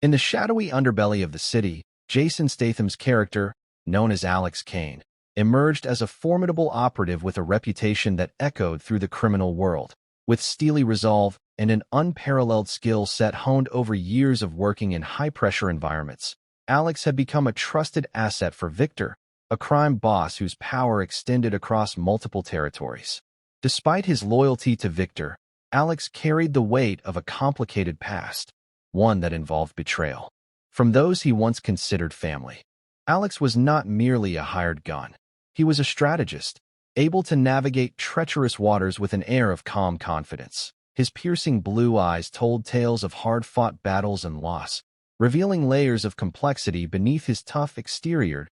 In the shadowy underbelly of the city, Jason Statham's character, known as Alex Kane, emerged as a formidable operative with a reputation that echoed through the criminal world. With steely resolve and an unparalleled skill set honed over years of working in high-pressure environments, Alex had become a trusted asset for Victor, a crime boss whose power extended across multiple territories. Despite his loyalty to Victor, Alex carried the weight of a complicated past, one that involved betrayal. From those he once considered family, Alex was not merely a hired gun. He was a strategist, able to navigate treacherous waters with an air of calm confidence. His piercing blue eyes told tales of hard-fought battles and loss, revealing layers of complexity beneath his tough exterior.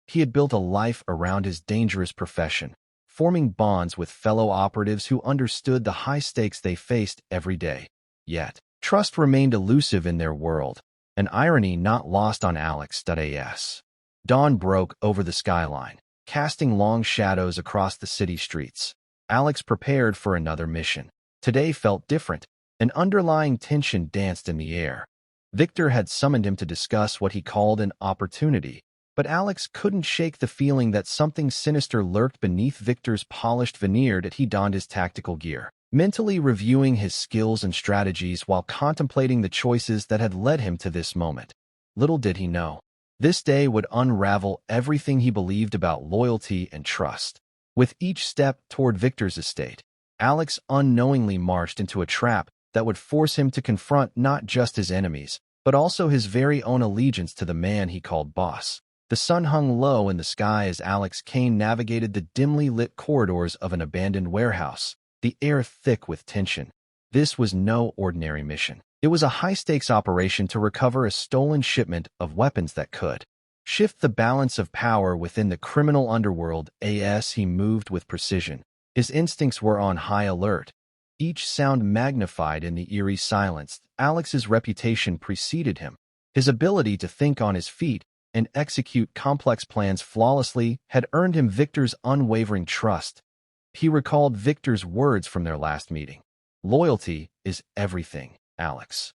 He had built a life around his dangerous profession, forming bonds with fellow operatives who understood the high stakes they faced every day. Yet, trust remained elusive in their world, an irony not lost on Alex.as. Dawn broke over the skyline, casting long shadows across the city streets. Alex prepared for another mission. Today felt different. An underlying tension danced in the air. Victor had summoned him to discuss what he called an opportunity, but Alex couldn't shake the feeling that something sinister lurked beneath Victor's polished veneer as he donned his tactical gear, mentally reviewing his skills and strategies while contemplating the choices that had led him to this moment. Little did he know, this day would unravel everything he believed about loyalty and trust. With each step toward Victor's estate, Alex unknowingly marched into a trap that would force him to confront not just his enemies, but also his very own allegiance to the man he called boss. The sun hung low in the sky as Alex Kane navigated the dimly lit corridors of an abandoned warehouse, the air thick with tension. This was no ordinary mission. It was a high-stakes operation to recover a stolen shipment of weapons that could shift the balance of power within the criminal underworld. As he moved with precision, his instincts were on high alert, each sound magnified in the eerie silence. Alex's reputation preceded him. His ability to think on his feet and execute complex plans flawlessly had earned him Victor's unwavering trust. He recalled Victor's words from their last meeting. "Loyalty is everything, Alex."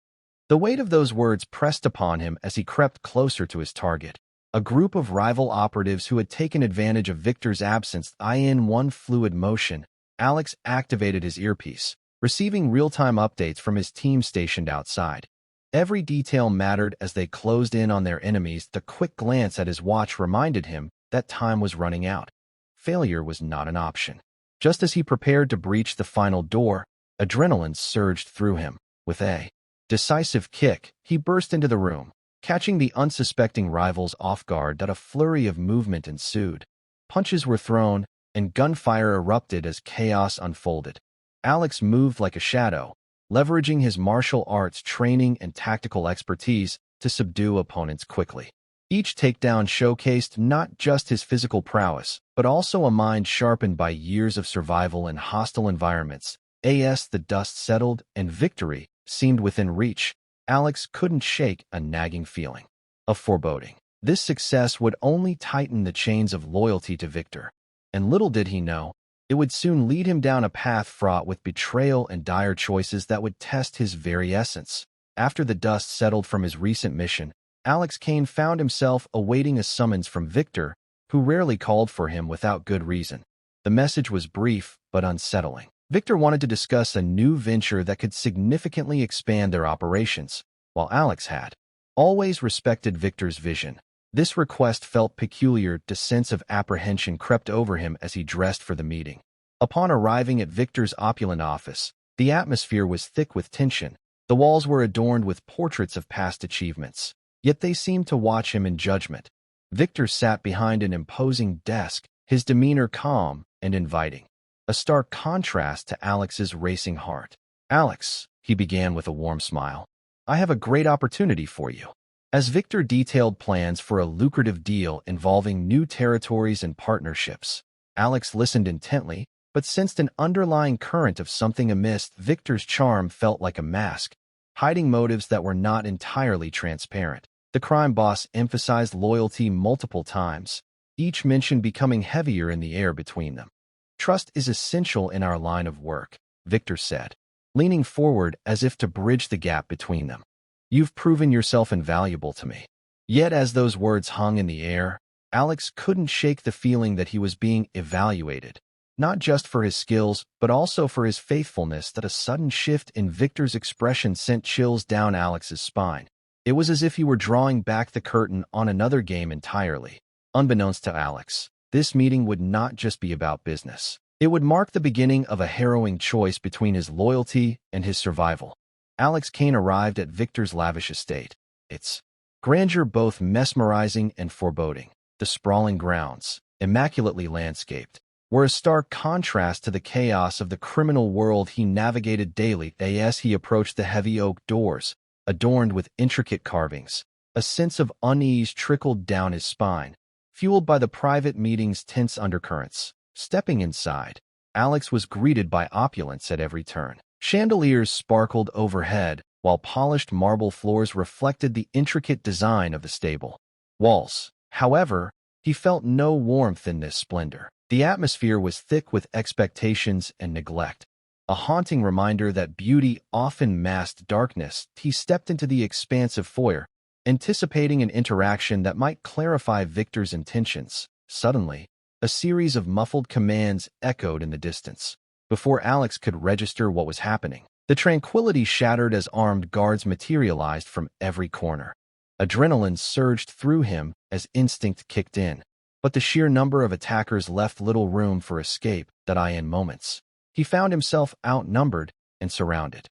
The weight of those words pressed upon him as he crept closer to his target. A group of rival operatives who had taken advantage of Victor's absence. In one fluid motion, Alex activated his earpiece, receiving real-time updates from his team stationed outside. Every detail mattered as they closed in on their enemies. The quick glance at his watch reminded him that time was running out. Failure was not an option. Just as he prepared to breach the final door, adrenaline surged through him. With a decisive kick, he burst into the room, catching the unsuspecting rivals off guard. That a flurry of movement ensued. Punches were thrown, and gunfire erupted as chaos unfolded. Alex moved like a shadow, leveraging his martial arts training and tactical expertise to subdue opponents quickly. Each takedown showcased not just his physical prowess, but also a mind sharpened by years of survival in hostile environments. As the dust settled and victory seemed within reach, Alex couldn't shake a nagging feeling of foreboding. This success would only tighten the chains of loyalty to Victor, and little did he know, it would soon lead him down a path fraught with betrayal and dire choices that would test his very essence. After the dust settled from his recent mission, Alex Kane found himself awaiting a summons from Victor, who rarely called for him without good reason. The message was brief but unsettling. Victor wanted to discuss a new venture that could significantly expand their operations, while Alex had always respected Victor's vision. This request felt peculiar. A sense of apprehension crept over him as he dressed for the meeting. Upon arriving at Victor's opulent office, the atmosphere was thick with tension. The walls were adorned with portraits of past achievements, yet they seemed to watch him in judgment. Victor sat behind an imposing desk, his demeanor calm and inviting, a stark contrast to Alex's racing heart. "Alex," he began with a warm smile, "I have a great opportunity for you." As Victor detailed plans for a lucrative deal involving new territories and partnerships, Alex listened intently, but sensed an underlying current of something amiss. Victor's charm felt like a mask, hiding motives that were not entirely transparent. The crime boss emphasized loyalty multiple times, each mention becoming heavier in the air between them. "Trust is essential in our line of work," Victor said, leaning forward as if to bridge the gap between them. You've proven yourself invaluable to me. Yet as those words hung in the air, Alex couldn't shake the feeling that he was being evaluated, not just for his skills, but also for his faithfulness. That a sudden shift in Victor's expression sent chills down Alex's spine. It was as if he were drawing back the curtain on another game entirely. Unbeknownst to Alex, this meeting would not just be about business. It would mark the beginning of a harrowing choice between his loyalty and his survival. Alex Kane arrived at Victor's lavish estate. Its grandeur both mesmerizing and foreboding. The sprawling grounds, immaculately landscaped, were a stark contrast to the chaos of the criminal world he navigated daily. As he approached the heavy oak doors, adorned with intricate carvings, a sense of unease trickled down his spine, fueled by the private meeting's tense undercurrents. Stepping inside, Alex was greeted by opulence at every turn. Chandeliers sparkled overhead, while polished marble floors reflected the intricate design of the stable. Walls, however, he felt no warmth in this splendor. The atmosphere was thick with expectations and neglect, a haunting reminder that beauty often masked darkness. He stepped into the expansive foyer, anticipating an interaction that might clarify Victor's intentions. Suddenly, a series of muffled commands echoed in the distance. Before Alex could register what was happening, the tranquility shattered as armed guards materialized from every corner. Adrenaline surged through him as instinct kicked in, but the sheer number of attackers left little room for escape. In moments, he found himself outnumbered and surrounded.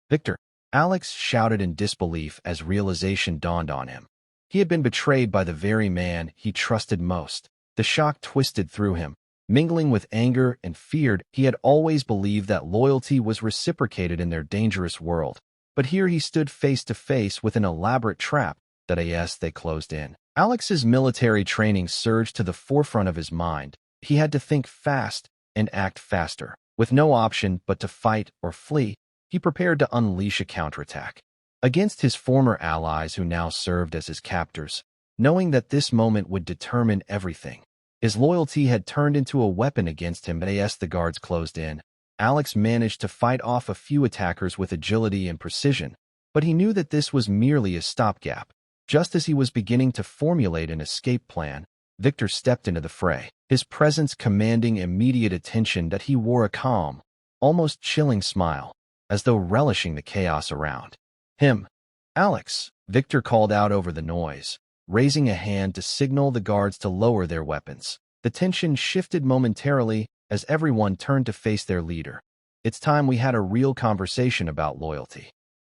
"Victor!" Alex shouted in disbelief as realization dawned on him. He had been betrayed by the very man he trusted most. The shock twisted through him, mingling with anger and fear. He had always believed that loyalty was reciprocated in their dangerous world, but here he stood face to face with an elaborate trap. As they closed in, Alex's military training surged to the forefront of his mind. He had to think fast and act faster. With no option but to fight or flee, he prepared to unleash a counterattack against his former allies who now served as his captors, knowing that this moment would determine everything. His loyalty had turned into a weapon against him. As the guards closed in, Alex managed to fight off a few attackers with agility and precision, but he knew that this was merely a stopgap. Just as he was beginning to formulate an escape plan, Victor stepped into the fray, his presence commanding immediate attention. He wore a calm, almost chilling smile, as though relishing the chaos around him. "Alex," Victor called out over the noise, raising a hand to signal the guards to lower their weapons. The tension shifted momentarily as everyone turned to face their leader. "It's time we had a real conversation about loyalty."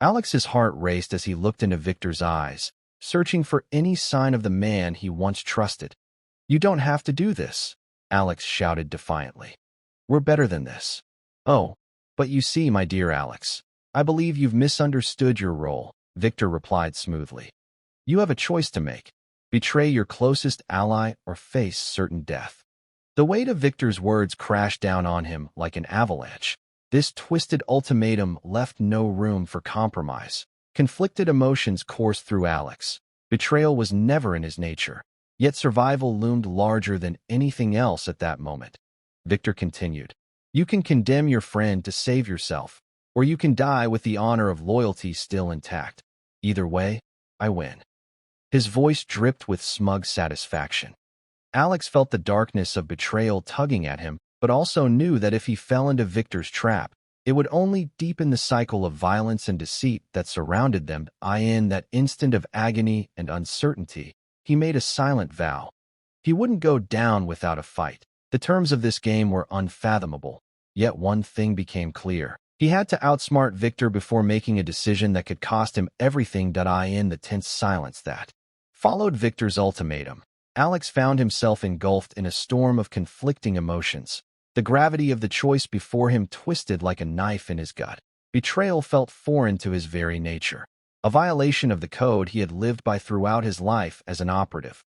Alex's heart raced as he looked into Victor's eyes, searching for any sign of the man he once trusted. "You don't have to do this," Alex shouted defiantly. "We're better than this." "Oh, but you see, my dear Alex, I believe you've misunderstood your role," Victor replied smoothly. "You have a choice to make: betray your closest ally or face certain death." The weight of Victor's words crashed down on him like an avalanche. This twisted ultimatum left no room for compromise. Conflicted emotions coursed through Alex. Betrayal was never in his nature, yet survival loomed larger than anything else at that moment. Victor continued, "You can condemn your friend to save yourself, or you can die with the honor of loyalty still intact. Either way, I win." His voice dripped with smug satisfaction. Alex felt the darkness of betrayal tugging at him, but also knew that if he fell into Victor's trap, it would only deepen the cycle of violence and deceit that surrounded them. In that instant of agony and uncertainty, he made a silent vow. He wouldn't go down without a fight. The terms of this game were unfathomable, yet one thing became clear. He had to outsmart Victor before making a decision that could cost him everything. In the tense silence that followed Victor's ultimatum, Alex found himself engulfed in a storm of conflicting emotions. The gravity of the choice before him twisted like a knife in his gut. Betrayal felt foreign to his very nature, a violation of the code he had lived by throughout his life as an operative.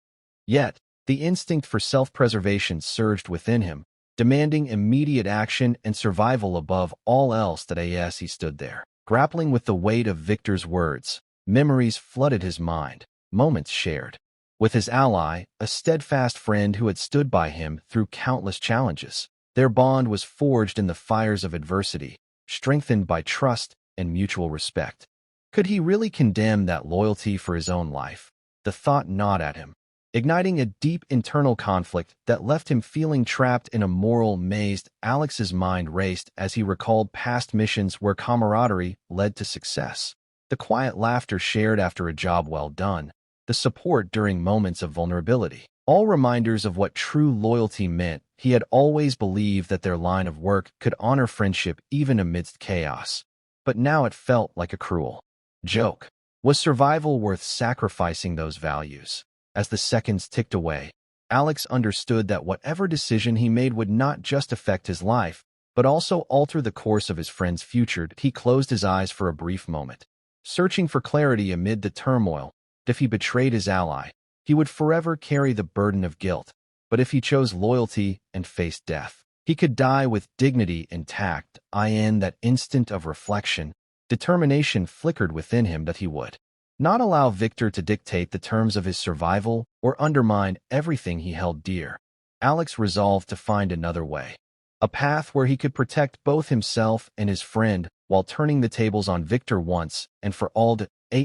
Yet, the instinct for self-preservation surged within him, demanding immediate action and survival above all else. As he stood there, grappling with the weight of Victor's words, memories flooded his mind, moments shared with his ally, a steadfast friend who had stood by him through countless challenges. Their bond was forged in the fires of adversity, strengthened by trust and mutual respect. Could he really condemn that loyalty for his own life? The thought gnawed at him, igniting a deep internal conflict that left him feeling trapped in a moral maze. Alex's mind raced as he recalled past missions where camaraderie led to success. The quiet laughter shared after a job well done, the support during moments of vulnerability. All reminders of what true loyalty meant. He had always believed that their line of work could honor friendship even amidst chaos. But now it felt like a cruel joke. Was survival worth sacrificing those values? As the seconds ticked away, Alex understood that whatever decision he made would not just affect his life, but also alter the course of his friend's future. He closed his eyes for a brief moment, searching for clarity amid the turmoil. If he betrayed his ally, he would forever carry the burden of guilt. But if he chose loyalty and faced death, he could die with dignity intact. In that instant of reflection, determination flickered within him that he would not allow Victor to dictate the terms of his survival or undermine everything he held dear. Alex resolved to find another way, a path where he could protect both himself and his friend while turning the tables on Victor once and for all.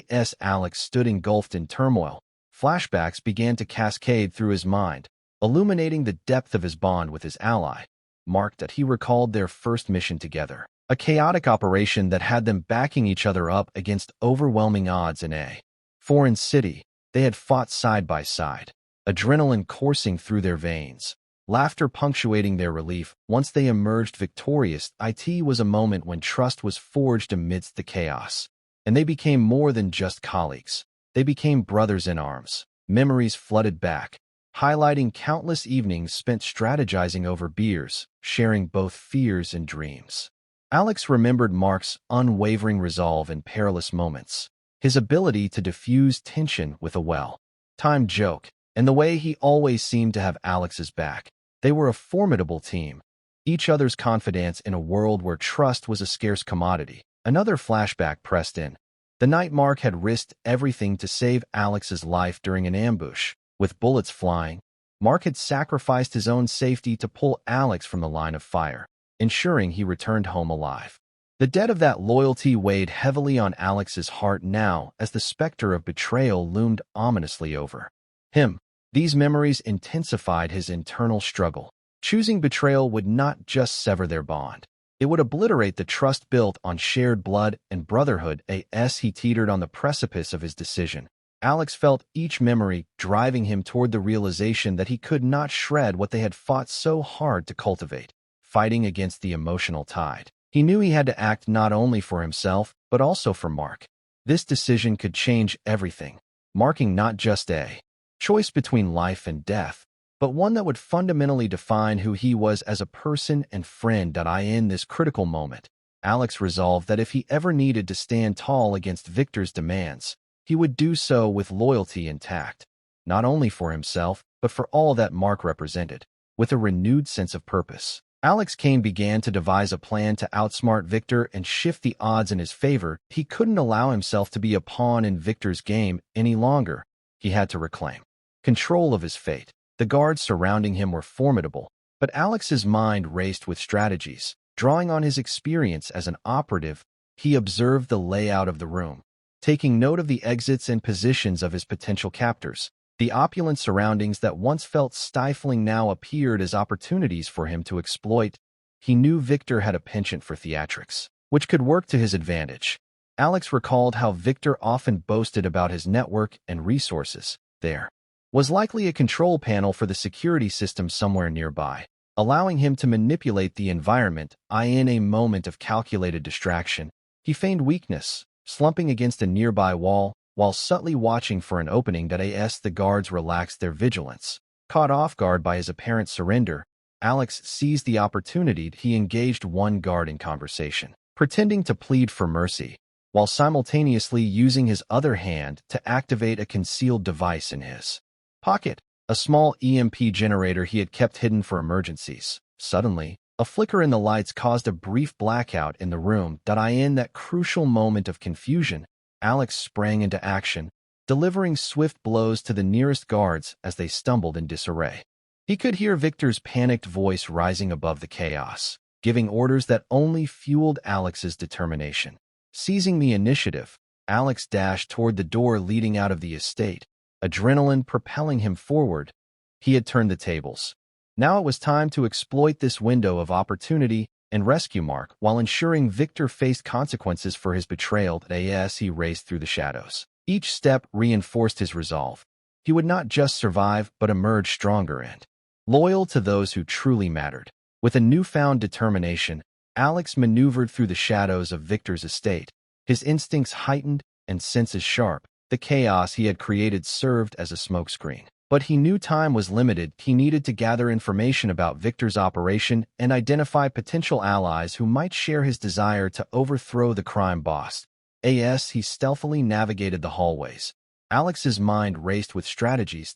As Alex stood engulfed in turmoil, flashbacks began to cascade through his mind, illuminating the depth of his bond with his ally. Marked that he recalled their first mission together, a chaotic operation that had them backing each other up against overwhelming odds in a foreign city. They had fought side by side, adrenaline coursing through their veins, laughter punctuating their relief. Once they emerged victorious, it was a moment when trust was forged amidst the chaos. And they became more than just colleagues. They became brothers in arms. Memories flooded back, highlighting countless evenings spent strategizing over beers, sharing both fears and dreams. Alex remembered Mark's unwavering resolve in perilous moments, his ability to diffuse tension with a well-timed joke, and the way he always seemed to have Alex's back. They were a formidable team, each other's confidants in a world where trust was a scarce commodity. Another flashback pressed in. The night Mark had risked everything to save Alex's life during an ambush. With bullets flying, Mark had sacrificed his own safety to pull Alex from the line of fire, ensuring he returned home alive. The debt of that loyalty weighed heavily on Alex's heart now as the specter of betrayal loomed ominously over him. These memories intensified his internal struggle. Choosing betrayal would not just sever their bond. It would obliterate the trust built on shared blood and brotherhood. As he teetered on the precipice of his decision, Alex felt each memory driving him toward the realization that he could not shred what they had fought so hard to cultivate. Fighting against the emotional tide, he knew he had to act not only for himself, but also for Mark. This decision could change everything, marking not just a choice between life and death, but one that would fundamentally define who he was as a person and friend. In this critical moment, Alex resolved that if he ever needed to stand tall against Victor's demands, he would do so with loyalty intact, not only for himself, but for all that Mark represented. With a renewed sense of purpose, Alex Kane began to devise a plan to outsmart Victor and shift the odds in his favor. He couldn't allow himself to be a pawn in Victor's game any longer. He had to reclaim control of his fate. The guards surrounding him were formidable, but Alex's mind raced with strategies. Drawing on his experience as an operative, he observed the layout of the room, taking note of the exits and positions of his potential captors. The opulent surroundings that once felt stifling now appeared as opportunities for him to exploit. He knew Victor had a penchant for theatrics, which could work to his advantage. Alex recalled how Victor often boasted about his network and resources. There was likely a control panel for the security system somewhere nearby, allowing him to manipulate the environment. In a moment of calculated distraction, he feigned weakness, slumping against a nearby wall, while subtly watching for an opening. As the guards relaxed their vigilance, caught off guard by his apparent surrender, Alex seized the opportunity. He engaged one guard in conversation, pretending to plead for mercy, while simultaneously using his other hand to activate a concealed device in his pocket, a small EMP generator he had kept hidden for emergencies. Suddenly, a flicker in the lights caused a brief blackout in the room. In that crucial moment of confusion, Alex sprang into action, delivering swift blows to the nearest guards as they stumbled in disarray. He could hear Victor's panicked voice rising above the chaos, giving orders that only fueled Alex's determination. Seizing the initiative, Alex dashed toward the door leading out of the estate, adrenaline propelling him forward. He had turned the tables. Now it was time to exploit this window of opportunity and rescue Mark while ensuring Victor faced consequences for his betrayal. As he raced through the shadows, each step reinforced his resolve. He would not just survive but emerge stronger and loyal to those who truly mattered. With a newfound determination, Alex maneuvered through the shadows of Victor's estate, his instincts heightened and senses sharp. The chaos he had created served as a smokescreen. But he knew time was limited. He needed to gather information about Victor's operation and identify potential allies who might share his desire to overthrow the crime boss. As he stealthily navigated the hallways, Alex's mind raced with strategies.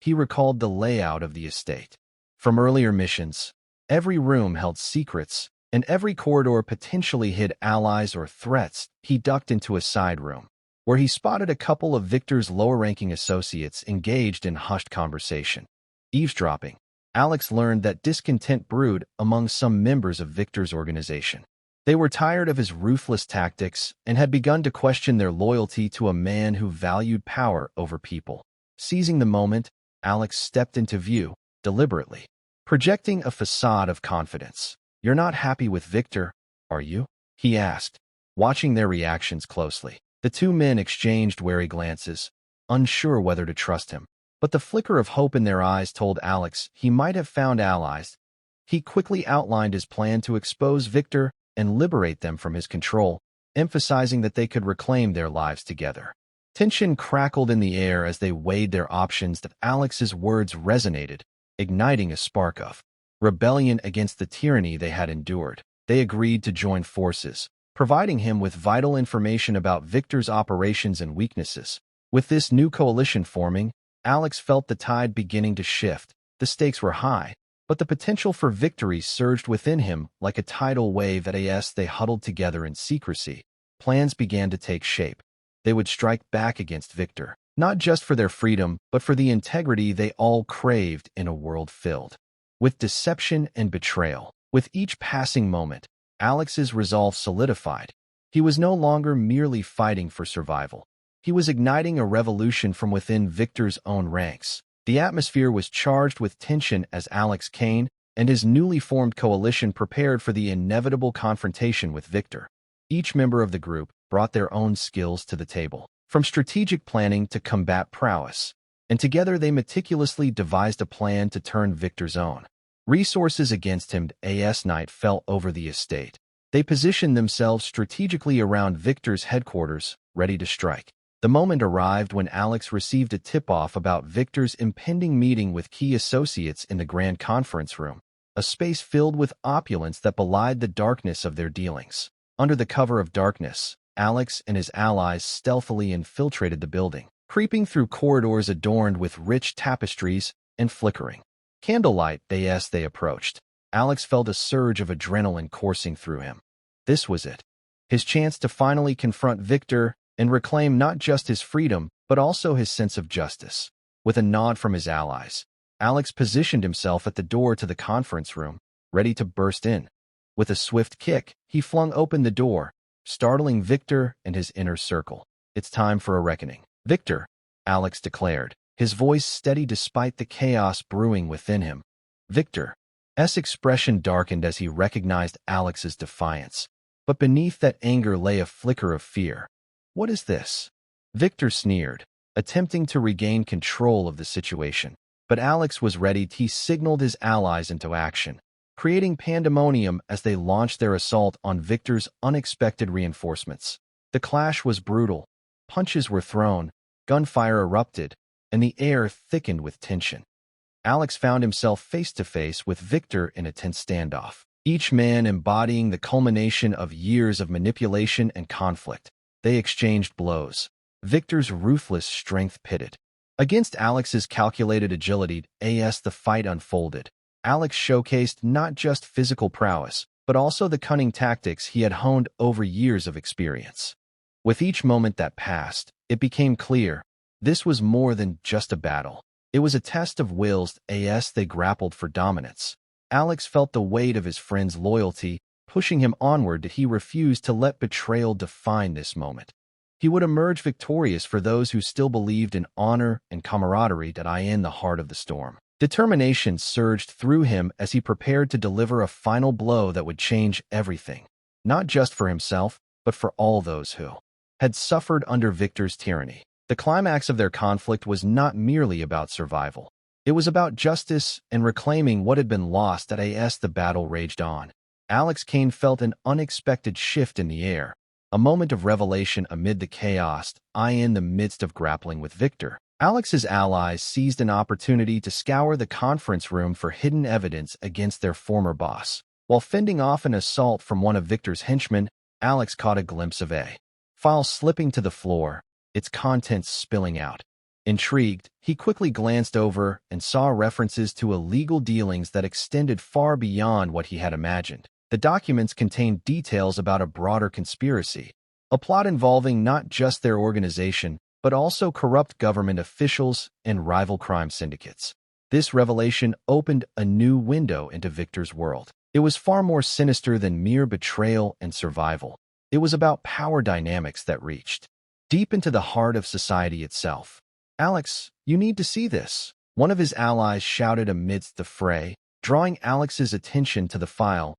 He recalled the layout of the estate. From earlier missions, every room held secrets, and every corridor potentially hid allies or threats. He ducked into a side room, where he spotted a couple of Victor's lower-ranking associates engaged in hushed conversation. Eavesdropping, Alex learned that discontent brewed among some members of Victor's organization. They were tired of his ruthless tactics and had begun to question their loyalty to a man who valued power over people. Seizing the moment, Alex stepped into view, deliberately, projecting a facade of confidence. "You're not happy with Victor, are you?" he asked, watching their reactions closely. The two men exchanged wary glances, unsure whether to trust him. But the flicker of hope in their eyes told Alex he might have found allies. He quickly outlined his plan to expose Victor and liberate them from his control, emphasizing that they could reclaim their lives together. Tension crackled in the air as they weighed their options. That Alex's words resonated, igniting a spark of rebellion against the tyranny they had endured. They agreed to join forces, providing him with vital information about Victor's operations and weaknesses. With this new coalition forming, Alex felt the tide beginning to shift. The stakes were high, but the potential for victory surged within him like a tidal wave. As they huddled together in secrecy, plans began to take shape. They would strike back against Victor, not just for their freedom, but for the integrity they all craved in a world filled with deception and betrayal. With each passing moment, Alex's resolve solidified. He was no longer merely fighting for survival. He was igniting a revolution from within Victor's own ranks. The atmosphere was charged with tension as Alex Kane and his newly formed coalition prepared for the inevitable confrontation with Victor. Each member of the group brought their own skills to the table, from strategic planning to combat prowess, and together they meticulously devised a plan to turn Victor's own resources against him. As night fell over the estate, they positioned themselves strategically around Victor's headquarters, ready to strike. The moment arrived when Alex received a tip-off about Victor's impending meeting with key associates in the grand conference room, a space filled with opulence that belied the darkness of their dealings. Under the cover of darkness, Alex and his allies stealthily infiltrated the building, creeping through corridors adorned with rich tapestries and flickering candlelight. As they approached, Alex felt a surge of adrenaline coursing through him. This was it, his chance to finally confront Victor and reclaim not just his freedom, but also his sense of justice. With a nod from his allies, Alex positioned himself at the door to the conference room, ready to burst in. With a swift kick, he flung open the door, startling Victor and his inner circle. "It's time for a reckoning, Victor," Alex declared, his voice steady despite the chaos brewing within him. Victor's expression darkened as he recognized Alex's defiance, but beneath that anger lay a flicker of fear. "What is this?" Victor sneered, attempting to regain control of the situation. But Alex was ready. He signaled his allies into action, creating pandemonium as they launched their assault on Victor's unexpected reinforcements. The clash was brutal. Punches were thrown, gunfire erupted, and the air thickened with tension. Alex found himself face-to-face with Victor in a tense standoff, each man embodying the culmination of years of manipulation and conflict. They exchanged blows, Victor's ruthless strength pitted against Alex's calculated agility. As the fight unfolded, Alex showcased not just physical prowess, but also the cunning tactics he had honed over years of experience. With each moment that passed, it became clear this was more than just a battle. It was a test of wills. As they grappled for dominance, Alex felt the weight of his friend's loyalty pushing him onward. He refused to let betrayal define this moment. He would emerge victorious for those who still believed in honor and camaraderie in the heart of the storm. Determination surged through him as he prepared to deliver a final blow that would change everything, not just for himself, but for all those who had suffered under Victor's tyranny. The climax of their conflict was not merely about survival. It was about justice and reclaiming what had been lost as the battle raged on. Alex Kane felt an unexpected shift in the air, a moment of revelation amid the chaos. In the midst of grappling with Victor, Alex's allies seized an opportunity to scour the conference room for hidden evidence against their former boss. While fending off an assault from one of Victor's henchmen, Alex caught a glimpse of a file slipping to the floor, its contents spilling out. Intrigued, he quickly glanced over and saw references to illegal dealings that extended far beyond what he had imagined. The documents contained details about a broader conspiracy, a plot involving not just their organization, but also corrupt government officials and rival crime syndicates. This revelation opened a new window into Victor's world. It was far more sinister than mere betrayal and survival. It was about power dynamics that reached deep into the heart of society itself. "Alex, you need to see this," one of his allies shouted amidst the fray, drawing Alex's attention to the file.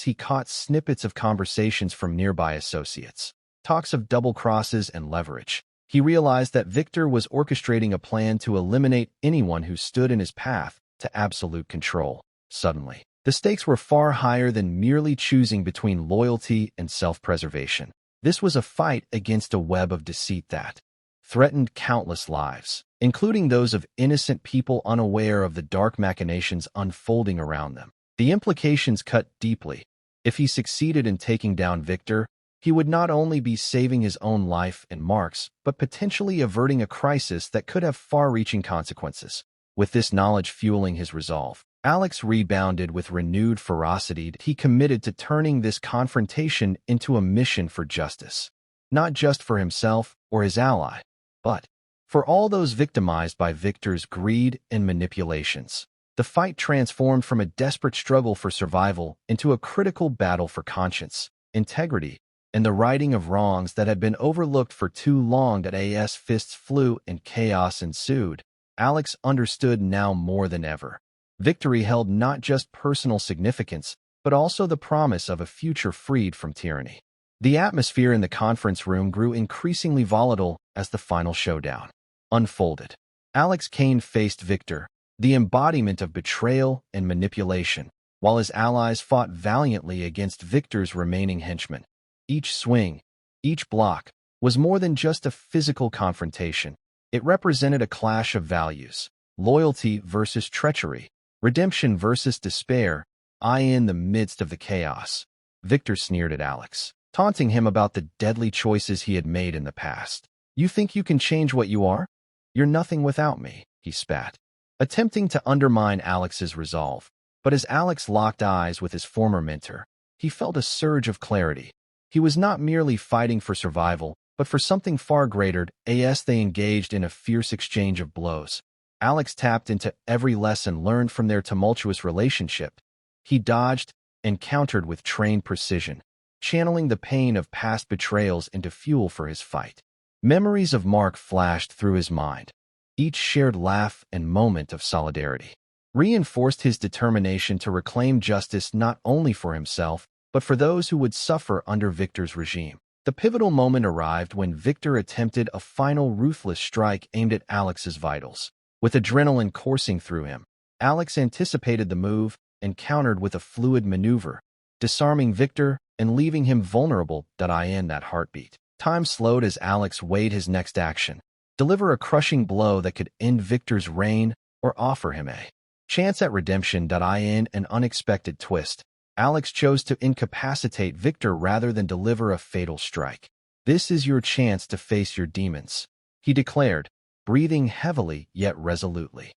He caught snippets of conversations from nearby associates, talks of double crosses and leverage. He realized that Victor was orchestrating a plan to eliminate anyone who stood in his path to absolute control. Suddenly, the stakes were far higher than merely choosing between loyalty and self-preservation. This was a fight against a web of deceit that threatened countless lives, including those of innocent people unaware of the dark machinations unfolding around them. The implications cut deeply. If he succeeded in taking down Victor, he would not only be saving his own life and Mark's, but potentially averting a crisis that could have far-reaching consequences. With this knowledge fueling his resolve, Alex rebounded with renewed ferocity. He committed to turning this confrontation into a mission for justice, not just for himself or his ally, but for all those victimized by Victor's greed and manipulations. The fight transformed from a desperate struggle for survival into a critical battle for conscience, integrity, and the righting of wrongs that had been overlooked for too long. As fists flew and chaos ensued, Alex understood now more than ever. Victory held not just personal significance, but also the promise of a future freed from tyranny. The atmosphere in the conference room grew increasingly volatile as the final showdown unfolded. Alex Kane faced Victor, the embodiment of betrayal and manipulation, while his allies fought valiantly against Victor's remaining henchmen. Each swing, each block, was more than just a physical confrontation. It represented a clash of values: loyalty versus treachery, redemption versus despair. In the midst of the chaos, Victor sneered at Alex, taunting him about the deadly choices he had made in the past. "You think you can change what you are? You're nothing without me," he spat, attempting to undermine Alex's resolve. But as Alex locked eyes with his former mentor, he felt a surge of clarity. He was not merely fighting for survival, but for something far greater. As they engaged in a fierce exchange of blows, Alex tapped into every lesson learned from their tumultuous relationship. He dodged and countered with trained precision, channeling the pain of past betrayals into fuel for his fight. Memories of Mark flashed through his mind. Each shared laugh and moment of solidarity reinforced his determination to reclaim justice not only for himself, but for those who would suffer under Victor's regime. The pivotal moment arrived when Victor attempted a final ruthless strike aimed at Alex's vitals. With adrenaline coursing through him, Alex anticipated the move and countered with a fluid maneuver, disarming Victor and leaving him vulnerable. In that heartbeat, time slowed as Alex weighed his next action: deliver a crushing blow that could end Victor's reign or offer him a chance at redemption. In an unexpected twist, Alex chose to incapacitate Victor rather than deliver a fatal strike. "This is your chance to face your demons," he declared, breathing heavily yet resolutely.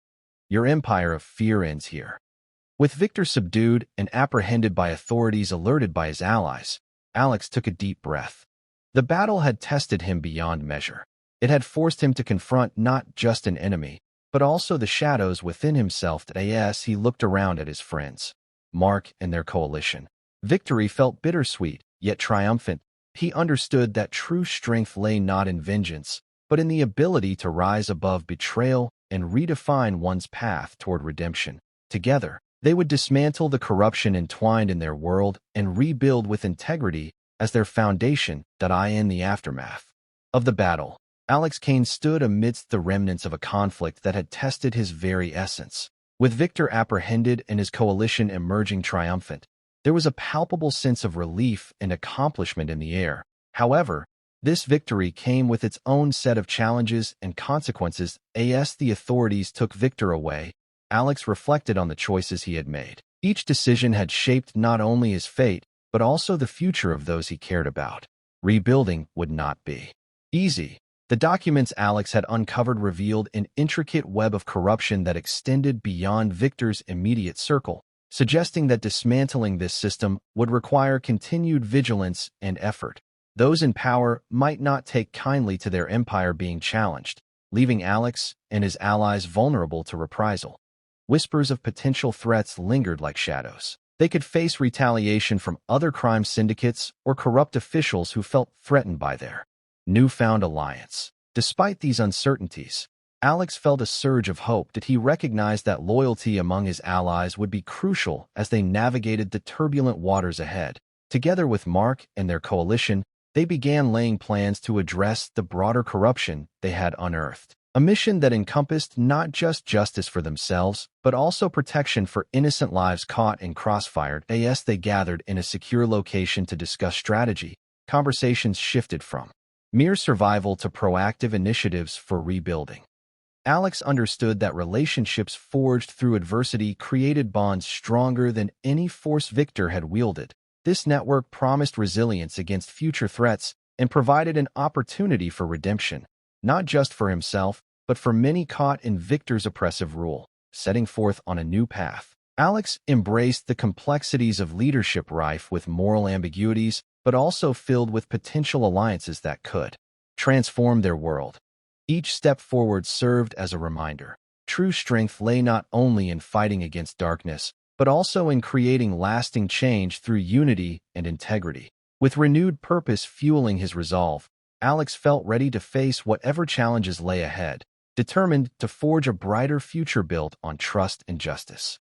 "Your empire of fear ends here." With Victor subdued and apprehended by authorities alerted by his allies, Alex took a deep breath. The battle had tested him beyond measure. It had forced him to confront not just an enemy, but also the shadows within himself. As he looked around at his friends, Mark and their coalition, victory felt bittersweet, yet triumphant. He understood that true strength lay not in vengeance, but in the ability to rise above betrayal and redefine one's path toward redemption. Together, they would dismantle the corruption entwined in their world and rebuild with integrity as their foundation. In the aftermath of the battle, Alex Kane stood amidst the remnants of a conflict that had tested his very essence. With Victor apprehended and his coalition emerging triumphant, there was a palpable sense of relief and accomplishment in the air. However, this victory came with its own set of challenges and consequences. As the authorities took Victor away, Alex reflected on the choices he had made. Each decision had shaped not only his fate, but also the future of those he cared about. Rebuilding would not be easy. The documents Alex had uncovered revealed an intricate web of corruption that extended beyond Victor's immediate circle, suggesting that dismantling this system would require continued vigilance and effort. Those in power might not take kindly to their empire being challenged, leaving Alex and his allies vulnerable to reprisal. Whispers of potential threats lingered like shadows. They could face retaliation from other crime syndicates or corrupt officials who felt threatened by their newfound alliance. Despite these uncertainties, Alex felt a surge of hope that he recognized that loyalty among his allies would be crucial as they navigated the turbulent waters ahead. Together with Mark and their coalition, they began laying plans to address the broader corruption they had unearthed. A mission that encompassed not just justice for themselves, but also protection for innocent lives caught in crossfire. As they gathered in a secure location to discuss strategy, conversations shifted from mere survival to proactive initiatives for rebuilding. Alex understood that relationships forged through adversity created bonds stronger than any force Victor had wielded. This network promised resilience against future threats and provided an opportunity for redemption, not just for himself, but for many caught in Victor's oppressive rule. Setting forth on a new path, Alex embraced the complexities of leadership rife with moral ambiguities, but also filled with potential alliances that could transform their world. Each step forward served as a reminder. True strength lay not only in fighting against darkness, but also in creating lasting change through unity and integrity. With renewed purpose fueling his resolve, Alex felt ready to face whatever challenges lay ahead, determined to forge a brighter future built on trust and justice.